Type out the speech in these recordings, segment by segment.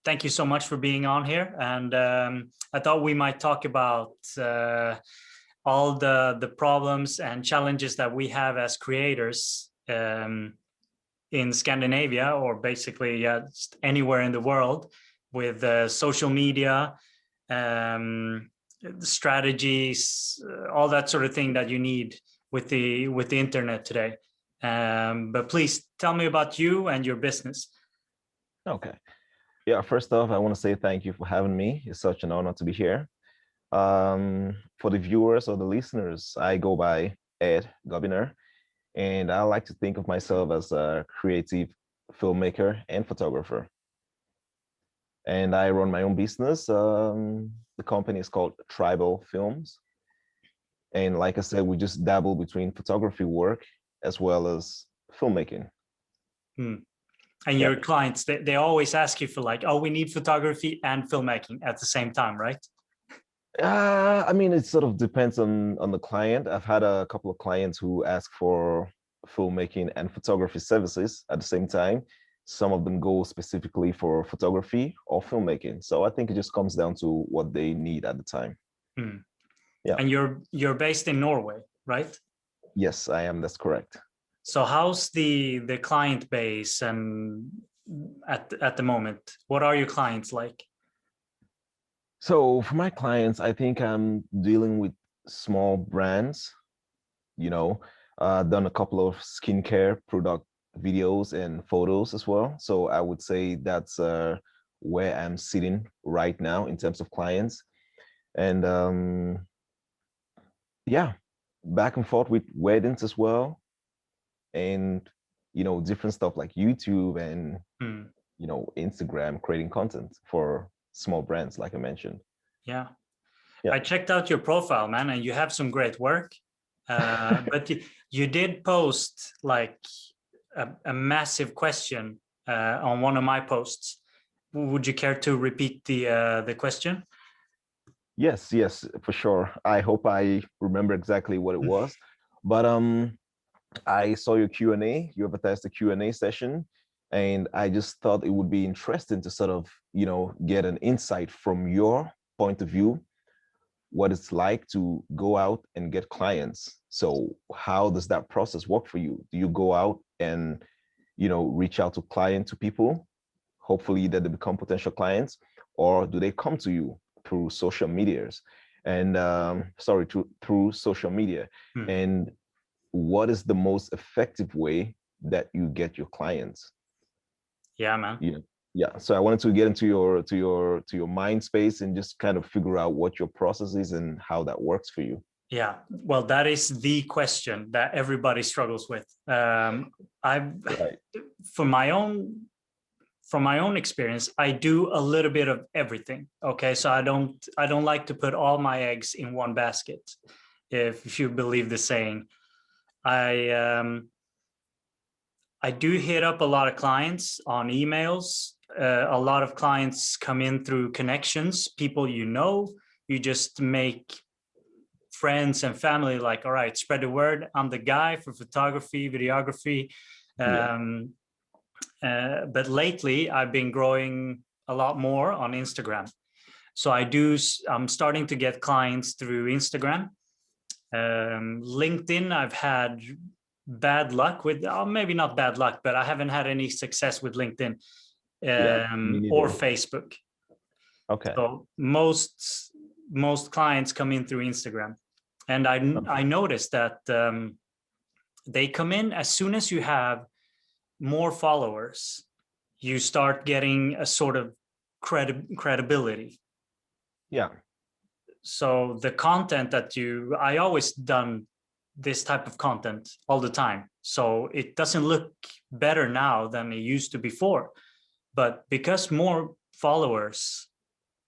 Thank you so much for being on here. And I thought we might talk about all the problems and challenges that we have as creators in Scandinavia, or basically just anywhere in the world, with social media, strategies, all that sort of thing that you need with the internet today. But please tell me about you and your business. Okay. Yeah, first off, I want to say thank you for having me. It's such an honor to be here. For the viewers or the listeners, I go by Ed Gobina, and I like to think of myself as a creative filmmaker and photographer. And I run my own business. The company is called Tribal Films. And like I said, we just dabble between photography work as well as filmmaking. Hmm. And Yeah. your clients, they always ask you for like, oh, we need photography and filmmaking at the same time, right? I mean, it sort of depends on the client. I've had a couple of clients who ask for filmmaking and photography services at the same time. Some of them go specifically for photography or filmmaking. So I think it just comes down to what they need at the time. Hmm. Yeah. And you're based in Norway, right? Yes, I am. That's correct. So how's the client base and at the moment? What are your clients like? So for my clients, I think I'm dealing with small brands, you know, done a couple of skincare product videos and photos as well. So I would say that's where I'm sitting right now in terms of clients. And yeah, back and forth with weddings as well. And, different stuff like YouTube and, Hmm. Instagram, creating content for small brands, like I mentioned. Yeah. Yeah. I checked out your profile, man, and you have some great work. But you did post like a massive question on one of my posts. Would you care to repeat the question? Yes, for sure. I hope I remember exactly what it was. But I saw your Q&A, you advertised a Q&A session, and I just thought it would be interesting to sort of, get an insight from your point of view, what it's like to go out and get clients. So how does that process work for you? Do you go out and, reach out to people, hopefully that they become potential clients, or do they come to you through social medias and through social media? Hmm. And what is the most effective way that you get your clients? Yeah, man. Yeah, so I wanted to get into your mind space and just kind of figure out what your process is and how that works for you. Yeah, well, that is the question that everybody struggles with. I, Right. for my own from my own experience, I do a little bit of everything. Okay, so I don't like to put all my eggs in one basket. If you believe the saying, I um, I do hit up a lot of clients on emails. A lot of clients come in through connections, people you know. You just make friends and family like, all right, spread the word. I'm the guy for photography, videography. Yeah. Um, but lately, I've been growing a lot more on Instagram. So I'm starting to get clients through Instagram. LinkedIn, I've had bad luck with, maybe not bad luck, but I haven't had any success with LinkedIn Yeah, me or neither. Facebook. Okay. So most clients come in through Instagram, and I noticed that they come in as soon as you have more followers, you start getting a sort of credibility. Yeah. So the content that I always done this type of content all the time. So it doesn't look better now than it used to before. But because more followers,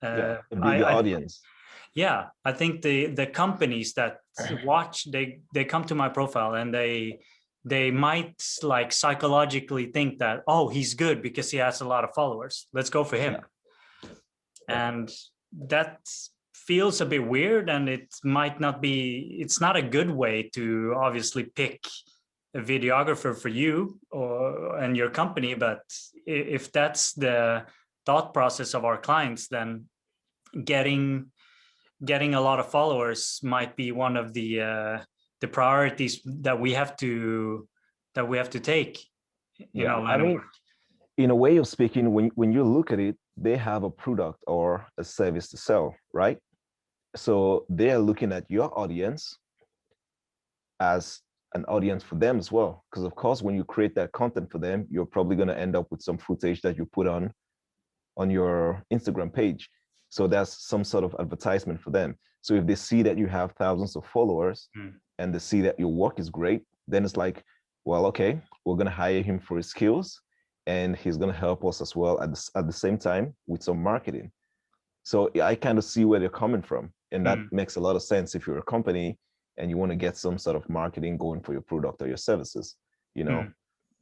Yeah, a bigger I audience. yeah, I think the companies that watch, they come to my profile and they might like psychologically think that, oh, he's good because he has a lot of followers, let's go for him. Yeah. Yeah. And that feels a bit weird, and it's not a good way to obviously pick a videographer for you or and your company. But if that's thought process of our clients, then getting a lot of followers might be one of the priorities that we have to take, Yeah, I line of mean, work. in a way of speaking, when you look at it, they have a product or a service to sell, right? So they are looking at your audience as an audience for them as well. Because of course, when you create that content for them, you're probably going to end up with some footage that you put on your Instagram page. So that's some sort of advertisement for them. So if they see that you have thousands of followers and they see that your work is great, then it's like, well, okay, we're going to hire him for his skills and he's going to help us as well at the same time with some marketing. So I kind of see where they're coming from. And that makes a lot of sense if you're a company and you want to get some sort of marketing going for your product or your services, you know?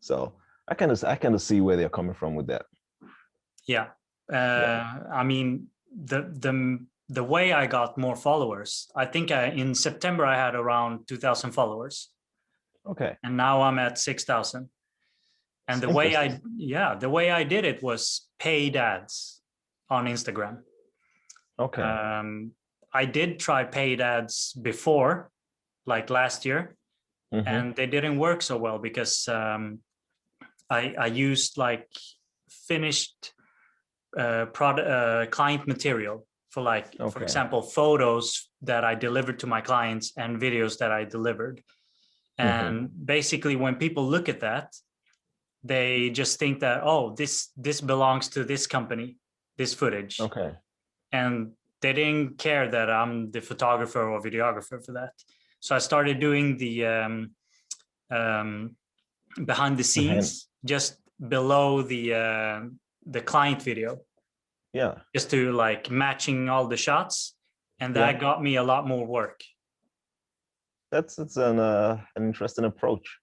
So I kind of see where they're coming from with that. Yeah. Yeah. I mean, the way I got more followers, I think in September I had around 2,000 followers, Okay. and now I'm at 6,000. And It's the way interesting. the way I did it was paid ads on Instagram. Okay. I did try paid ads before, like last year, and they didn't work so well because I used like finished client material for, like, for Okay. example, photos that I delivered to my clients and videos that I delivered. And basically, when people look at that, they just think that, oh, this belongs to this company, this footage, Okay. and they didn't care that I'm the photographer or videographer for that. So I started doing the behind the Behind. scenes just below the client video, Yeah. just to like matching all the shots, and Yeah. that got me a lot more work. That's an interesting approach.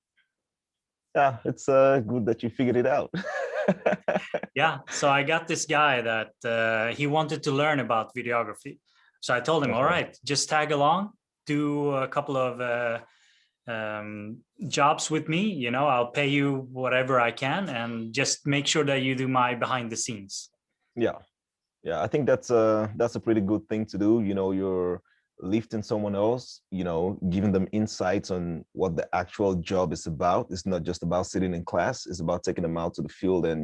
Yeah, it's good that you figured it out. Yeah, so I got this guy that he wanted to learn about videography. So I told him, all Okay. right, just tag along, do a couple of jobs with me. I'll pay you whatever I can, and just make sure that you do my behind the scenes. Yeah. Yeah, I think that's a pretty good thing to do. You're lifting someone else, giving them insights on what the actual job is about. It's not just about sitting in class, it's about taking them out to the field and,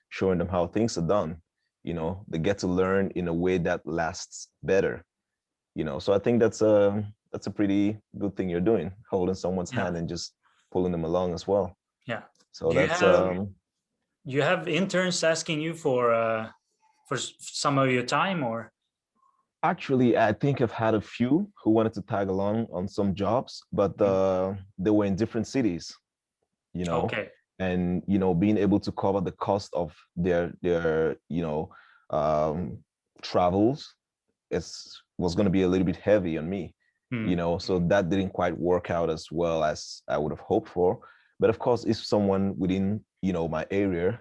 showing them how things are done. They get to learn in a way that lasts better. So I think that's a pretty good thing you're doing, holding someone's Yeah, hand and just pulling them along as well. yeah. So Do you that's have interns asking you for some of your time, or? Actually, I think I've had a few who wanted to tag along on some jobs, but they were in different cities, you know, Okay. and being able to cover the cost of their um, travels was going to be a little bit heavy on me, so that didn't quite work out as well as I would have hoped for. But of course, if someone within my area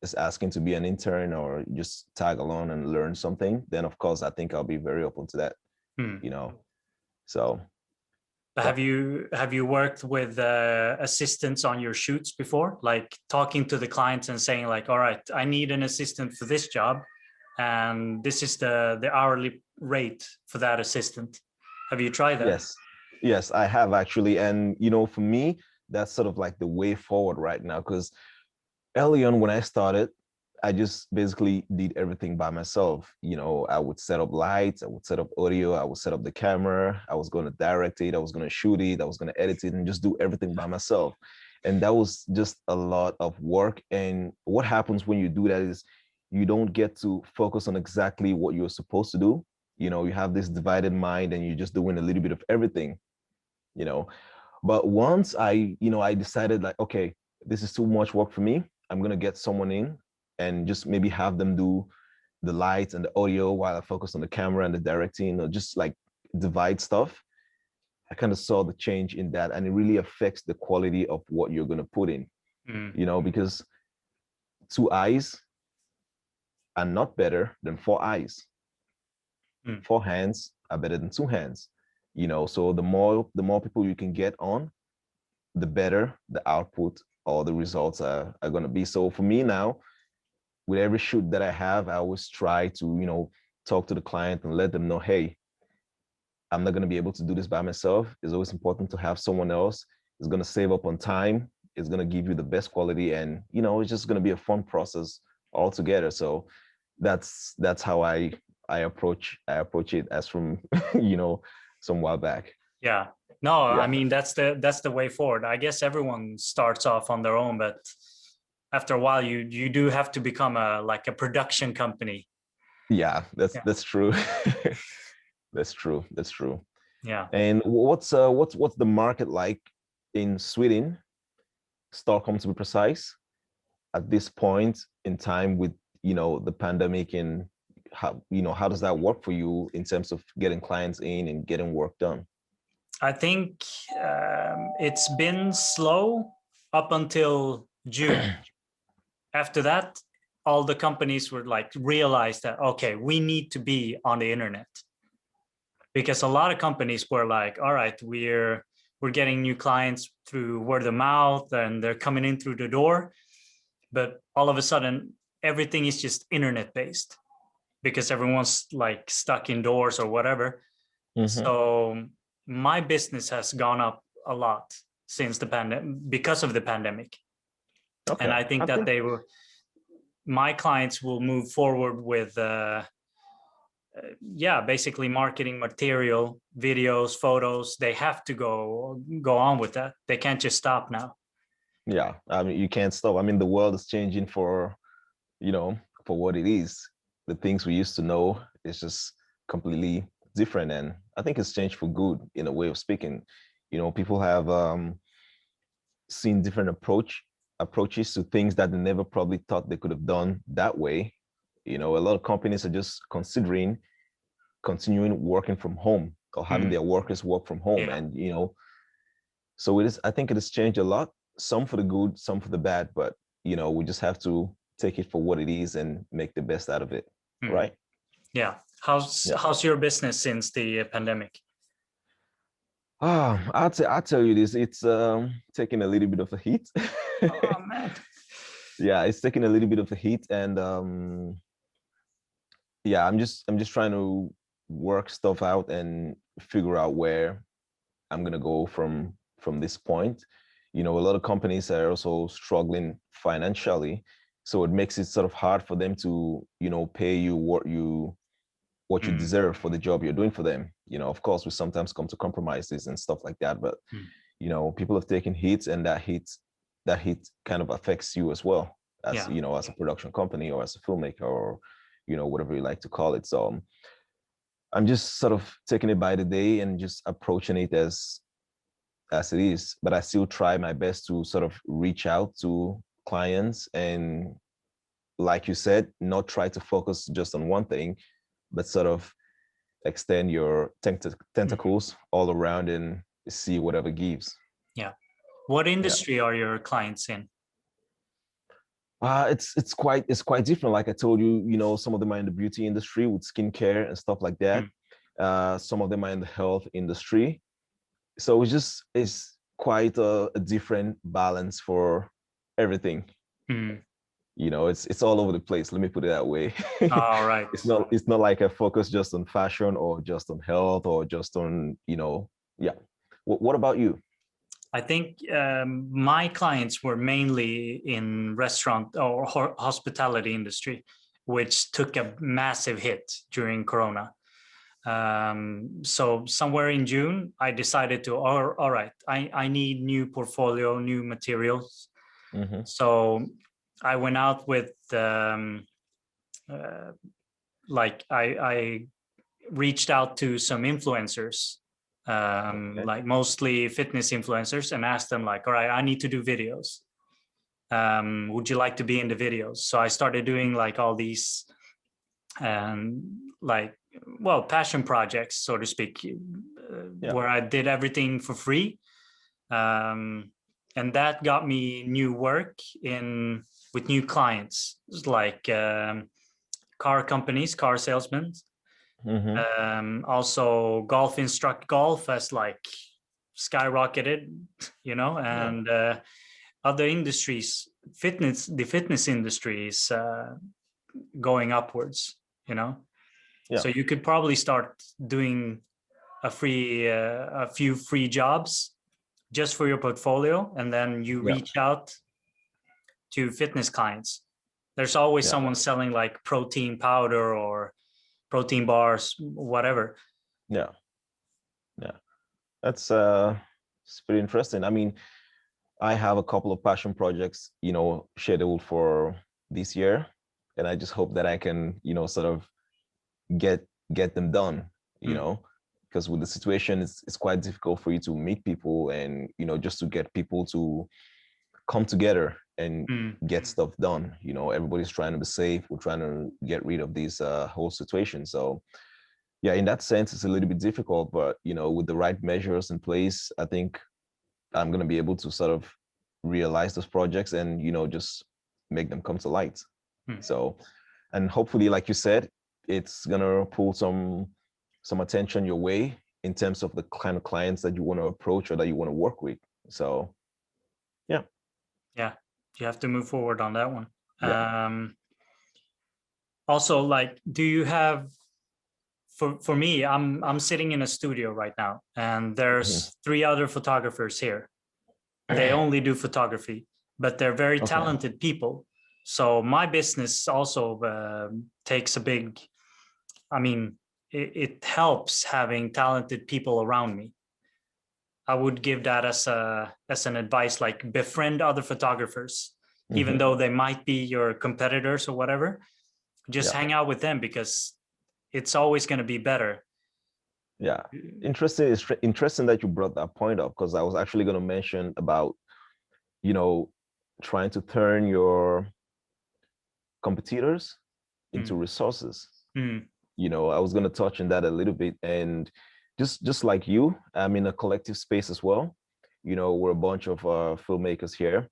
is asking to be an intern or just tag along and learn something, then of course I think I'll be very open to that, you know. So yeah. Have you worked with assistants on your shoots before, like talking to the clients and saying like, all right, I need an assistant for this job, and this is the hourly rate for that assistant? Have you tried that? Yes, I have actually. And for me, that's sort of like the way forward right now, because early on when I started, I just basically did everything by myself. I would set up lights, I would set up audio, I would set up the camera, I was going to direct it, I was going to shoot it, I was going to edit it, and just do everything by myself. And that was just a lot of work. And what happens when you do that is you don't get to focus on exactly what you're supposed to do. You have this divided mind and you're just doing a little bit of everything, you know. But once I decided like, okay, this is too much work for me. I'm gonna get someone in and just maybe have them do the lights and the audio while I focus on the camera and the directing, or just like divide stuff. I kind of saw the change in that, and it really affects the quality of what you're gonna put in, because two eyes are not better than four eyes. Four hands are better than two hands. So the more people you can get on, the better the output or the results are going to be. So for me now, with every shoot that I have, I always try to, talk to the client and let them know, hey, I'm not going to be able to do this by myself. It's always important to have someone else. It's going to save up on time. It's going to give you the best quality, and it's just going to be a fun process altogether. So that's how I approach it as from some while back. Yeah. No, I Yeah. mean that's the way forward. I guess everyone starts off on their own, but after a while you do have to become a production company. Yeah, Yeah. that's true. That's true. That's true. Yeah. And what's the market like in Sweden, Stockholm to be precise, at this point in time with the pandemic, and how does that work for you in terms of getting clients in and getting work done? I think it's been slow up until June. After that, all the companies were like realized that okay, we need to be on the internet, because a lot of companies were like, all right, we're getting new clients through word of mouth and they're coming in through the door, but all of a sudden everything is just internet based because everyone's like stuck indoors or whatever. Mm-hmm. So my business has gone up a lot since the pandemic, because of the pandemic. And Okay. I think I that think my clients will move forward with yeah, basically marketing material, videos, photos. They have to go on with that. They can't just stop now. yeah, I mean, you can't stop. I mean, the world is changing you know for what it is. The things we used to know is just completely different, and I think it's changed for good in a way of speaking. People have seen different approaches to things that they never probably thought they could have done that way. A lot of companies are just considering continuing working from home or having their workers work from home, Yeah. and so it is. I think it has changed a lot, some for the good, some for the bad, but we just have to take it for what it is and make the best out of it. Mhm. Right. Yeah. Yeah. How's your business since the pandemic? I'll tell you this. It's taking a little bit of a hit. Oh man. Yeah, it's taking a little bit of a hit, and yeah, I'm just trying to work stuff out and figure out where I'm gonna go from this point. A lot of companies are also struggling financially, so it makes it sort of hard for them to pay you what you Mm, deserve for the job you're doing for them. Of course, we sometimes come to compromises and stuff like that, but mm. people have taken hits, and that hit kind of affects you as well, as Yeah. as a production company or as a filmmaker, or whatever you like to call it. So I'm just sort of taking it by the day and just approaching it as it is, but I still try my best to sort of reach out to clients and, like you said, not try to focus just on one thing, but sort of extend your Mm, tentacles all around and see whatever gives. yeah. What Yeah. industry are your clients in? It's quite different. Like I told you, some of them are in the beauty industry with skincare and stuff like that. Mm, Some of them are in the health industry. So it's quite a different balance for everything. mm. It's all over the place. Let me put it that way. All right. It's not like a focus just on fashion or just on health or just on, yeah. What about you? I think my clients were mainly in restaurant or hospitality industry, which took a massive hit during Corona. So somewhere in June, I decided to, all right, I need new portfolio, new materials. Mm-hmm. So I went out with uh, I reached out to some influencers, Okay. like mostly fitness influencers, and asked them like, all right, I need to do videos. Would you like to be in the videos? So I started doing like all these like, well, passion projects, so to speak, Yeah. where I did everything for free. And that got me new work in with new clients, like car companies, car salesmen. Mm-hmm. Also, golf has like skyrocketed, Yeah. and other industries. the fitness industry is going upwards, you know. Yeah. So you could probably start doing a few free jobs just for your portfolio, and then you Yeah. reach out to fitness clients. There's always Yeah. someone selling like protein powder or protein bars, whatever. Yeah. Yeah. That's it's pretty interesting. I mean, I have a couple of passion projects, scheduled for this year, and I just hope that I can, sort of get them done, Mm, because with the situation, it's quite difficult for you to meet people and, just to get people to come together and mm, get stuff done. Everybody's trying to be safe. We're trying to get rid of this whole situation. So yeah, in that sense, it's a little bit difficult, but with the right measures in place, I think I'm going to be able to sort of realize those projects and, just make them come to light. mm. So, and hopefully, like you said, it's going to pull some attention your way in terms of the kind of clients that you want to approach or that you want to work with. So, yeah. Yeah, you have to move forward on that one. Yeah. Also, like, do you have, for me, I'm sitting in a studio right now, and Mhm. there's 3 other photographers here. They only do photography, but they're very Okay. talented people. So my business also takes a big, I mean, it helps having talented people around me. I would give that as an advice, like befriend other photographers, even Hmm. though they might be your competitors or whatever. Just Yeah. hang out with them because it's always going to be better. Yeah. Interesting. It's interesting that you brought that point up because I was actually going to mention about, you know, trying to turn your competitors into Mm, resources. mm, I was going to touch on that a little bit. And just like you, I'm in a collective space as well. We're a bunch of filmmakers here,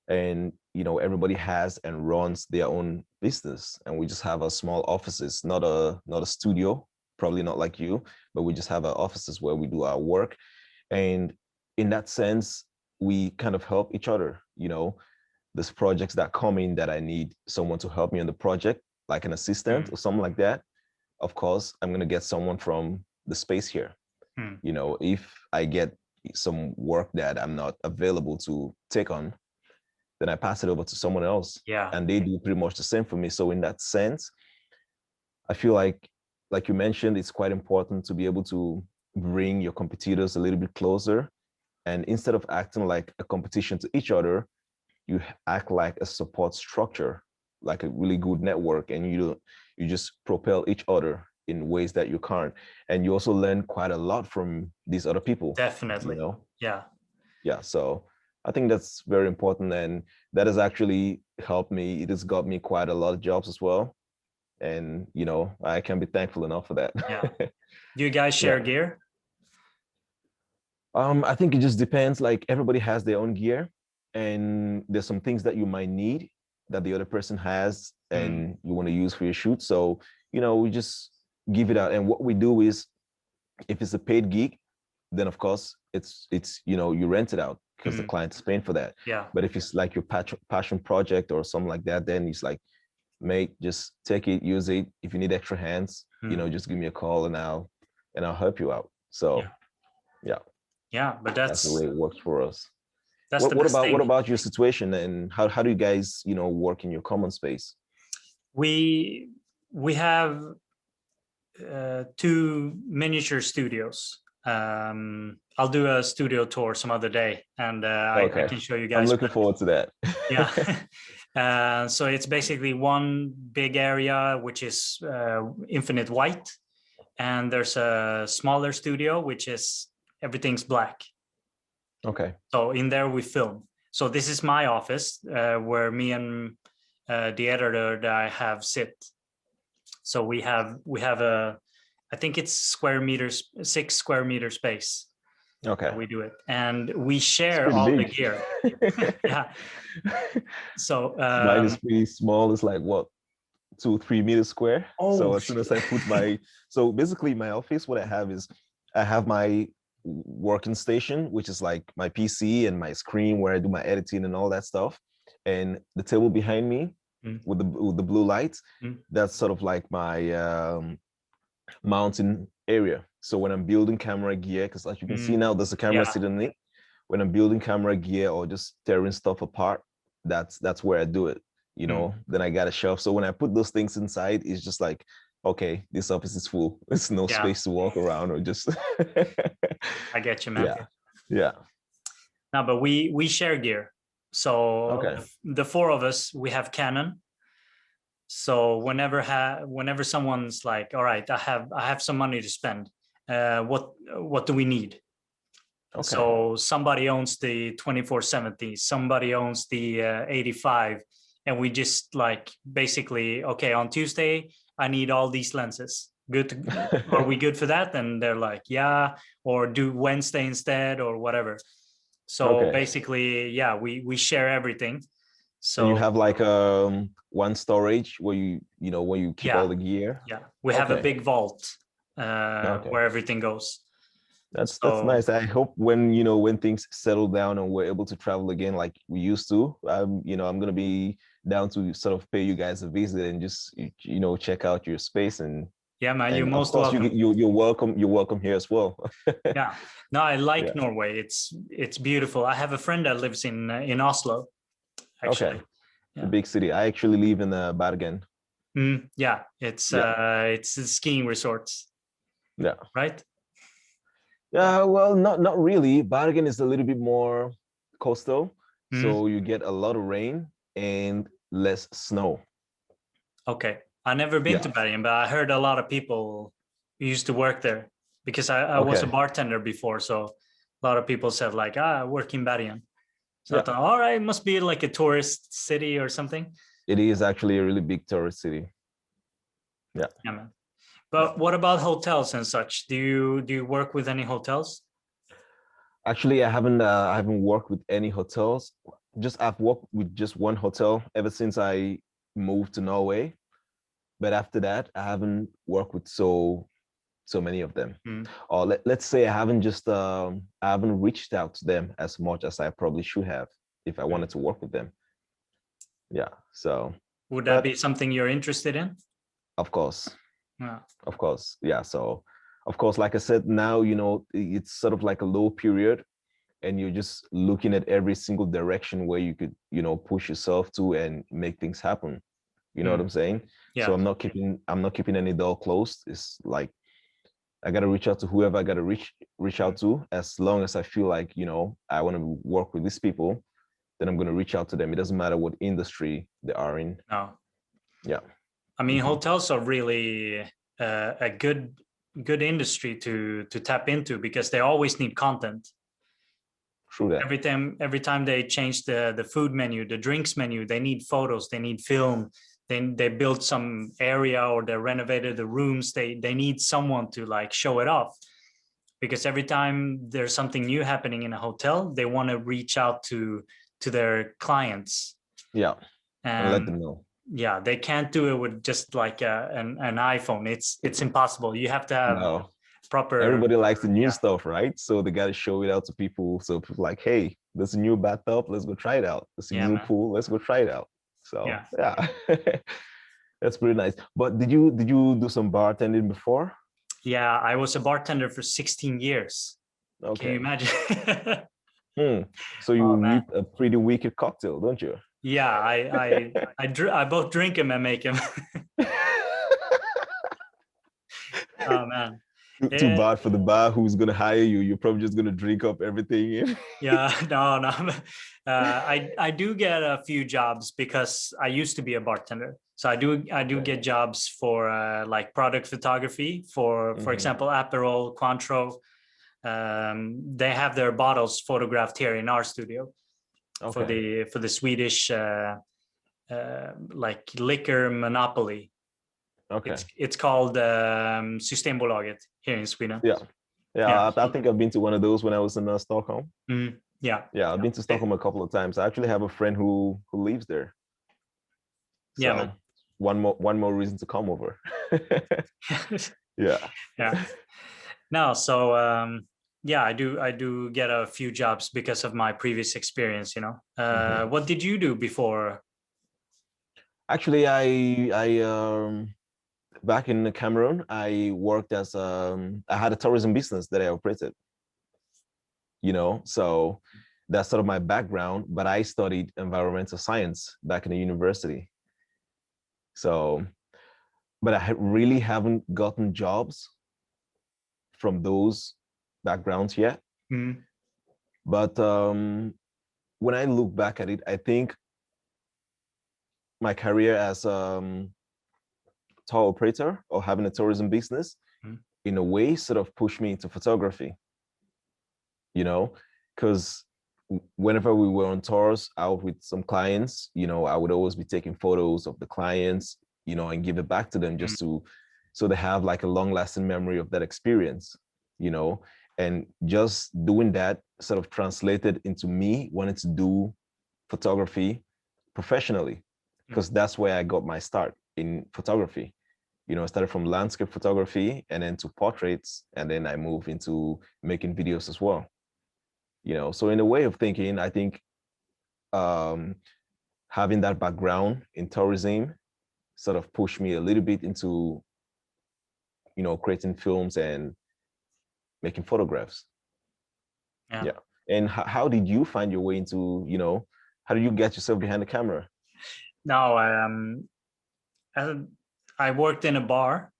and everybody has and runs their own business, and we just have a small offices, not a studio, probably not like you, but we just have our offices where we do our work. And in that sense, we kind of help each other. There's projects that come in that I need someone to help me on the project, like an assistant mm, or something like that. Of course, I'm going to get someone from the space here. mm. If I get some work that I'm not available to take on, then I pass it over to someone else, Yeah, and they do pretty much the same for me. So in that sense, I feel like you mentioned, it's quite important to be able to bring your competitors a little bit closer. And instead of acting like a competition to each other, you act like a support structure, like a really good network, and you just propel each other in ways that you can't. And you also learn quite a lot from these other people, you definitely. know? Yeah. Yeah. So I think that's very important. And that has actually helped me. It has got me quite a lot of jobs as well. And, I can be thankful enough for that. Yeah. Do you guys Yeah. share gear? I think it just depends. Like everybody has their own gear, and there's some things that you might need that the other person has Mm, and you want to use for your shoot. So, we just give it out. And what we do is, if it's a paid gig, then of course it's you rent it out because the mm, client is paying for that. yeah. But if it's like your passion project or something like that, then it's like, mate, just take it, use it. If you need extra hands, Mm, just give me a call and I'll help you out. yeah. So yeah, Yeah. But that's the way it works for us. that's What the what best about what thing. about your situation, and how do you guys, work in your common space? We we have 2 miniature studios. I'll do a studio tour some other day, and I Okay. can show you I'm guys. looking But forward to that. yeah, so it's basically one big area which is infinite white, and there's a smaller studio which is everything's black. Okay. So in there we film. So this is my office where me and the editor that I have sit. So we have a, I think it's square meters, 6 square meter space Okay. that we do it, and we It's share pretty all the big. gear. Yeah. So Mine is pretty small. It's like what, 2-3 meters square. oh So as soon as I put so basically my office, what I have is I have my working station, which is like my PC and my screen where I do my editing and all that stuff. and the table behind me Mm. with the blue lights, Mm. that's sort of like my mountain area. So when I'm building camera gear, because as you can see Mm. now, there's a camera Yeah. sitting on it. When I'm building camera gear or just tearing stuff apart, that's where I do it. You Mm. know, then I got a shelf. So when I put those things inside, it's just like, okay, this office is full. There's no Yeah. space to walk around or just I get you, man. yeah, yeah. No, but we share gear. So Okay. the four of us, we have Canon. So whenever someone's like, all right, I have some money to spend. What do we need? Okay. So somebody owns the 2470, somebody owns the 85, and we just like basically, okay, on Tuesday I need all these lenses. Good, are we good for that? And they're like, yeah, or do Wednesday instead or whatever. So Okay. basically, yeah, we share everything. And you So have like one storage where you know where you keep all yeah, the gear. yeah, we have a Okay. big vault Okay. where everything goes. That's So nice. I hope when you know when things settle down and we're able to travel again like we used to, you know, I'm gonna be down to sort of pay you guys a visit and just you know check out your space yeah, man, you're and of most course welcome. you're welcome here as well. Yeah, no, I like Yeah. Norway. It's beautiful. I have a friend that lives in Oslo, Okay. actually. The Yeah, big city. I actually live in Bergen. yeah, it's Yeah. skiing resorts, Yeah. right? Yeah. Yeah. Well, not really. Bergen is a little bit more coastal, Mm, so you get a lot of rain and less snow. okay, I never been Yeah. to Bergen, but I heard a lot of people who used to work there because I was a Okay. bartender before, so a lot of people said like, I work in Bergen. So I Yeah. thought, all right, it must be like a tourist city or something. It is actually a really big tourist city. Yeah. Yeah, man. Yeah. But what about hotels and such? Do you work with any hotels? Actually, I haven't worked with any hotels. Just I've worked with just one hotel ever since I moved to Norway. But after that, I haven't worked with so many of them. Mm. Or let's say I haven't reached out to them as much as I probably should have if I Mm. wanted to work with them. Yeah. So, Would that be but something you're interested in? of course, Yeah. of course, yeah. So, of course, like I said, now you know it's sort of like a low period and you're just looking at every single direction where you could you know push yourself to and make things happen, you know what Mm. I'm saying? So Yeah. I'm not keeping any door closed. It's like I got to reach out to whoever I got to reach Mm. out to, as long as I feel like you know I want to work with these people, then I'm going to reach out to them. It doesn't matter what industry they are in. No. Yeah. I mean, Hmm. hotels are really a good industry to tap into because they always need content. True that. Every time they change the food menu, the drinks menu, they need photos, they need film. Then they build some area or they renovated the rooms. They need someone to like show it off because every time there's something new happening in a hotel, they want to reach out to their clients. Yeah, and let And them know. yeah, they can't do it with just like an iPhone. It's impossible. You have to have No, proper. everybody likes the new Yeah, stuff, right? So they got to show it out to people. So people like, hey, there's a new bathtub. Let's go try it out. There's a yeah, new man. pool. Let's go try it out. So Yeah, yeah, that's pretty nice. But did you do some bartending before? yeah. I was a bartender for 16 years. Can you Okay. imagine? Hmm. So you Oh man. whip a pretty wicked cocktail, don't you? Yeah, I both drink them and make them. Oh man. Too Yeah, bad for the bar who's gonna hire you. You're probably just gonna drink up everything. yeah. No, no. I do get a few jobs because I used to be a bartender. So I do Okay. get jobs for like product photography for Hmm. example Aperol, Cointreau. They have their bottles photographed here in our studio for Okay. the Swedish like liquor monopoly. Okay. It's called Systembolaget here in Sweden. Yeah. Yeah. Yeah. I think I've been to one of those when I was in Stockholm. Yeah. Yeah, I've Yeah. been to Stockholm a couple of times. I actually have a friend who lives there. Yeah, man. So one more reason to come over. Yeah. Yeah. No, so yeah, I do get a few jobs because of my previous experience, you know. Mhm. What did you do before? Actually, I back in Cameroon, I worked as I had a tourism business that I operated, so that's sort of my background, but I studied environmental science back in the university. So, but really haven't gotten jobs from those backgrounds yet. Mm, But when I look back at it, I think my career as tour operator or having a tourism business mm, in a way sort of pushed me into photography, because whenever we were on tours out with some clients, I would always be taking photos of the clients, and give it back to them mm, just so they have like a long lasting memory of that experience, you know, and just doing that sort of translated into me wanting to do photography professionally, mm. because that's where I got my start in photography. I started from landscape photography and then to portraits, and then I moved into making videos as well. So in a way of thinking, I think um, having that background in tourism sort of pushed me a little bit into creating films and making photographs. Yeah. Yeah. And how did you find your way into, how did you get yourself behind the camera? Now, I I worked in a bar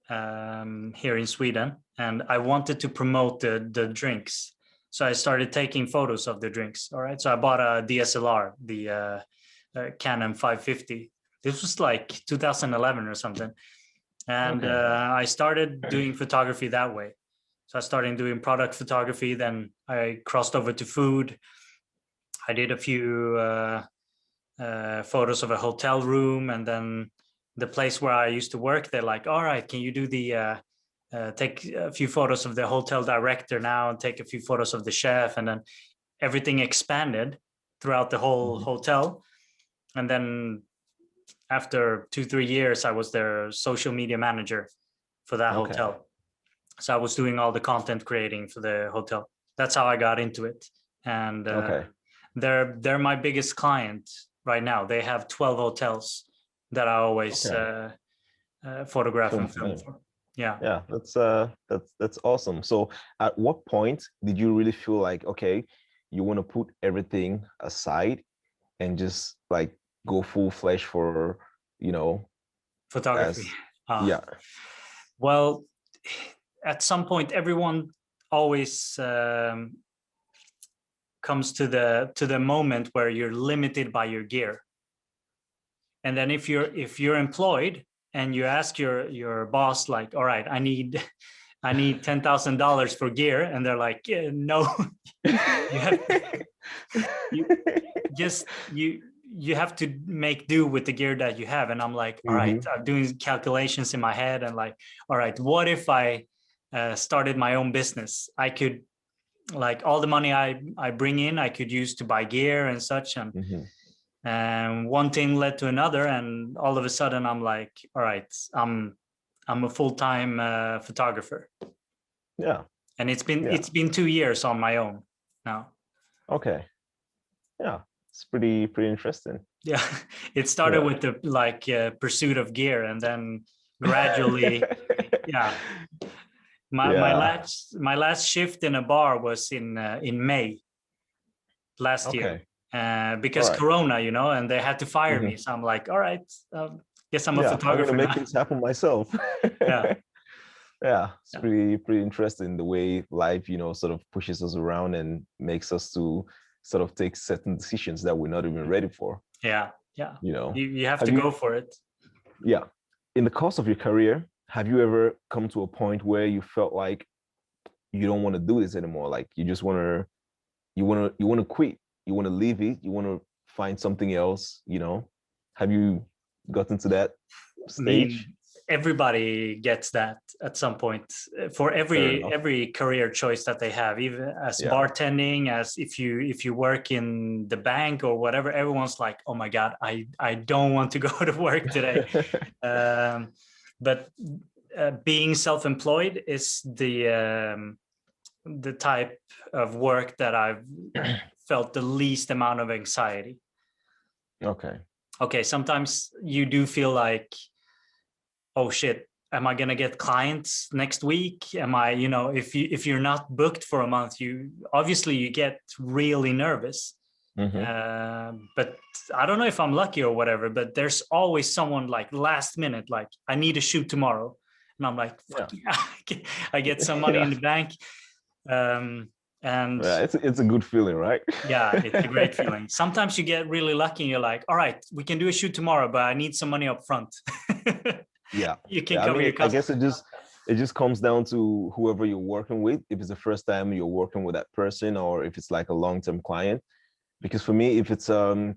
here in Sweden, and I wanted to promote the drinks. So I started taking photos of the drinks. All right. So I bought a DSLR, the Canon 550. This was like 2011 or something. And Okay. I started doing photography that way. So I started doing product photography. Then I crossed over to food. I did a few photos of a hotel room, and then the place where I used to work, they're like, all right, can you do the take a few photos of the hotel director now and take a few photos of the chef, and then everything expanded throughout the whole Mhm. hotel. And then after 2-3 years, I was their social media manager for that Okay. hotel. So I was doing all the content creating for the hotel. That's how I got into it. And Okay. they're my biggest client right now. They have 12 hotels that I always Okay. photograph Film and for film them. for. Yeah. Yeah, that's awesome. So at what point did you really feel like, okay, you want to put everything aside and just like go full flesh for, you know, Photography. as Uh, yeah. well, at some point, everyone always comes to the moment where you're limited by your gear. And then if you're employed and you ask your boss, like, all right, I need $10,000 for gear, and they're like, yeah, no, you have you just you have to make do with the gear that you have. And I'm like, all right, Hmm. I'm doing calculations in my head, and like, all right, what if I started my own business? I could, like, all the money I bring in, I could use to buy gear and such. Hmm. And one thing led to another, and all of a sudden I'm like, all right, I'm a full-time photographer. Yeah. And it's been Yeah. it's been 2 years on my own now. Okay. Yeah. It's pretty interesting. Yeah. It started Yeah. with the like pursuit of gear, and then gradually, yeah. Yeah. My last shift in a bar was in May last year, Okay. All because right. Corona, and they had to fire me. Hmm. So I'm like, all right, guess I'm a Yeah, I'm gonna photographer make now. things happen myself. Yeah, Yeah, it's yeah, pretty interesting the way life, sort of pushes us around and makes us to sort of take certain decisions that we're not even ready for, yeah, yeah. you know. You have Have to you, go for it. yeah, in the course of your career, have you ever come to a point where you felt like you don't want to do this anymore? Like you just you want to quit, you want to leave it, you want to find something else, Have you gotten to that I stage? mean, everybody gets that at some point for Fair every enough. every career choice that they have, even as Yeah. bartending, as if you work in the bank or whatever. Everyone's like, oh my god, I don't want to go to work today. But being self-employed is the type of work that I've felt the least amount of anxiety. Okay, sometimes you do feel like, oh shit, am I gonna get clients next week? Am I, you know, if you're not booked for a month, you obviously you get really nervous. But I don't know if I'm lucky or whatever, but there's always someone like last minute, like I need a shoot tomorrow. And I'm like, fuck yeah, I get some money in the bank. And yeah, it's a good feeling, right? yeah, it's a great feeling. Sometimes you get really lucky and you're like, all right, we can do a shoot tomorrow, but I need some money up front. Yeah. You can Yeah, cover your I costs. guess it just comes down to whoever you're working with. If it's the first time you're working with that person, or if it's like a long-term client. Because for me, if it's a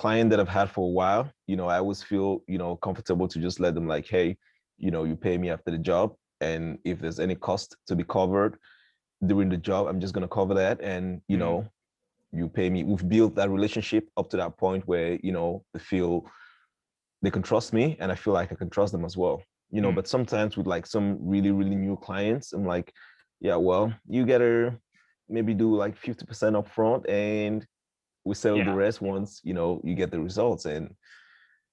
client that I've had for a while, you know, I always feel, you know, comfortable to just let them like, hey, you know, you pay me after the job, and if there's any cost to be covered during the job, I'm just gonna cover that, and you know, you pay me. We've built that relationship up to that point where, you know, they can trust me, and I feel like I can trust them as well. You know, but sometimes with like some really, really new clients, I'm like, yeah, well, you gotta maybe do like 50% upfront, and we sell the Yeah. rest once, you know, you get the results. And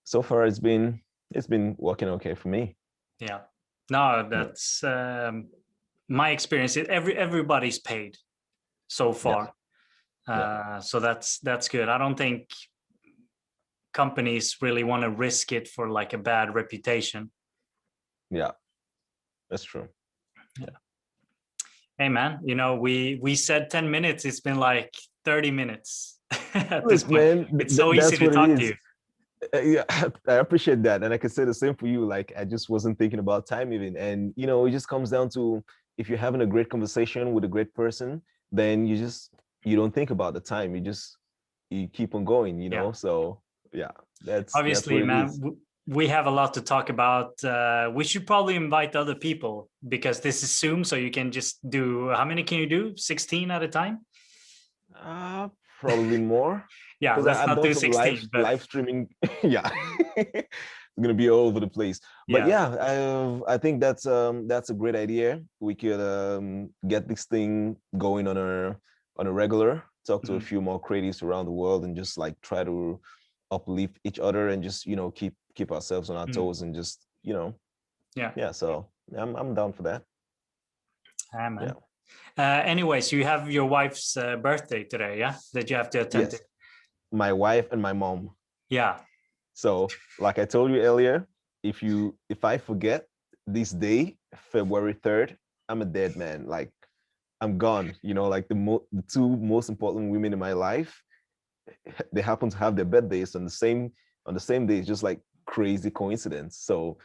so far it's been working okay for me. Yeah. No, Yeah. that's my experience. Everybody's paid so Yes. far. Yeah. So that's good. I don't think companies really want to risk it for like a bad reputation. Yeah. That's true. Yeah. Hey man, you know, we said 10 minutes. It's been like 30 minutes at this Look, point. man, It's so easy that's to what it talk to is. you. Yeah, I appreciate that. And I can say the same for you. Like, I just wasn't thinking about time even. And, you know, it just comes down to if you're having a great conversation with a great person, then you don't think about the time. You keep on going, you Yeah. know? So yeah, that's Obviously, what it man, is. we have a lot to talk about. We should probably invite other people because this is Zoom, so you can just do, how many can you do? 16 at a time? Uh, Probably more. Yeah, Because let's I've not done do some 16, but live streaming. Yeah. It's gonna be all over the place. But yeah. yeah, I think that's a great idea. We could get this thing going on a regular, talk to a Mhm. few more creatives around the world, and just like try to uplift each other, and just, you know, keep ourselves on our Mhm. toes, and just, you know, Yeah. yeah. So I'm down for that. Ah, Yeah. man. Anyways, you have your wife's birthday today, yeah? That you have to attend to. Yes. My wife and my mom. Yeah. So, like I told you earlier, if I forget this day, February 3rd, I'm a dead man. Like, I'm gone. You know, like the two most important women in my life, they happen to have their birthdays on the same day. It's just like crazy coincidence. So,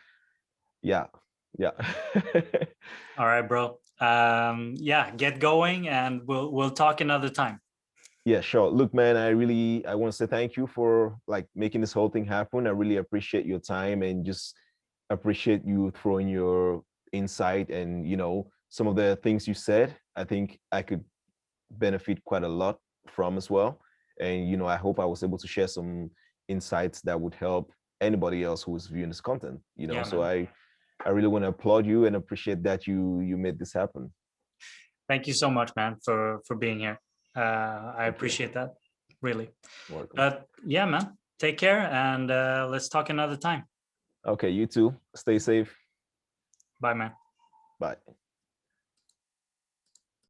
yeah. Yeah. All right, bro. Yeah, get going and we'll talk another time. Yeah, sure. Look, man, I want to say thank you for like making this whole thing happen. I really appreciate your time, and just appreciate you throwing your insight, and, you know, some of the things you said. I think I could benefit quite a lot from as well. And, you know, I hope I was able to share some insights that would help anybody else who is viewing this content, you know. Yeah, So man. I really want to applaud you and appreciate that you made this happen. Thank you so much, man, for being here. I Thank you. appreciate that, really. Welcome. But yeah, man, take care and let's talk another time. Okay, you too. Stay safe. Bye, man. Bye.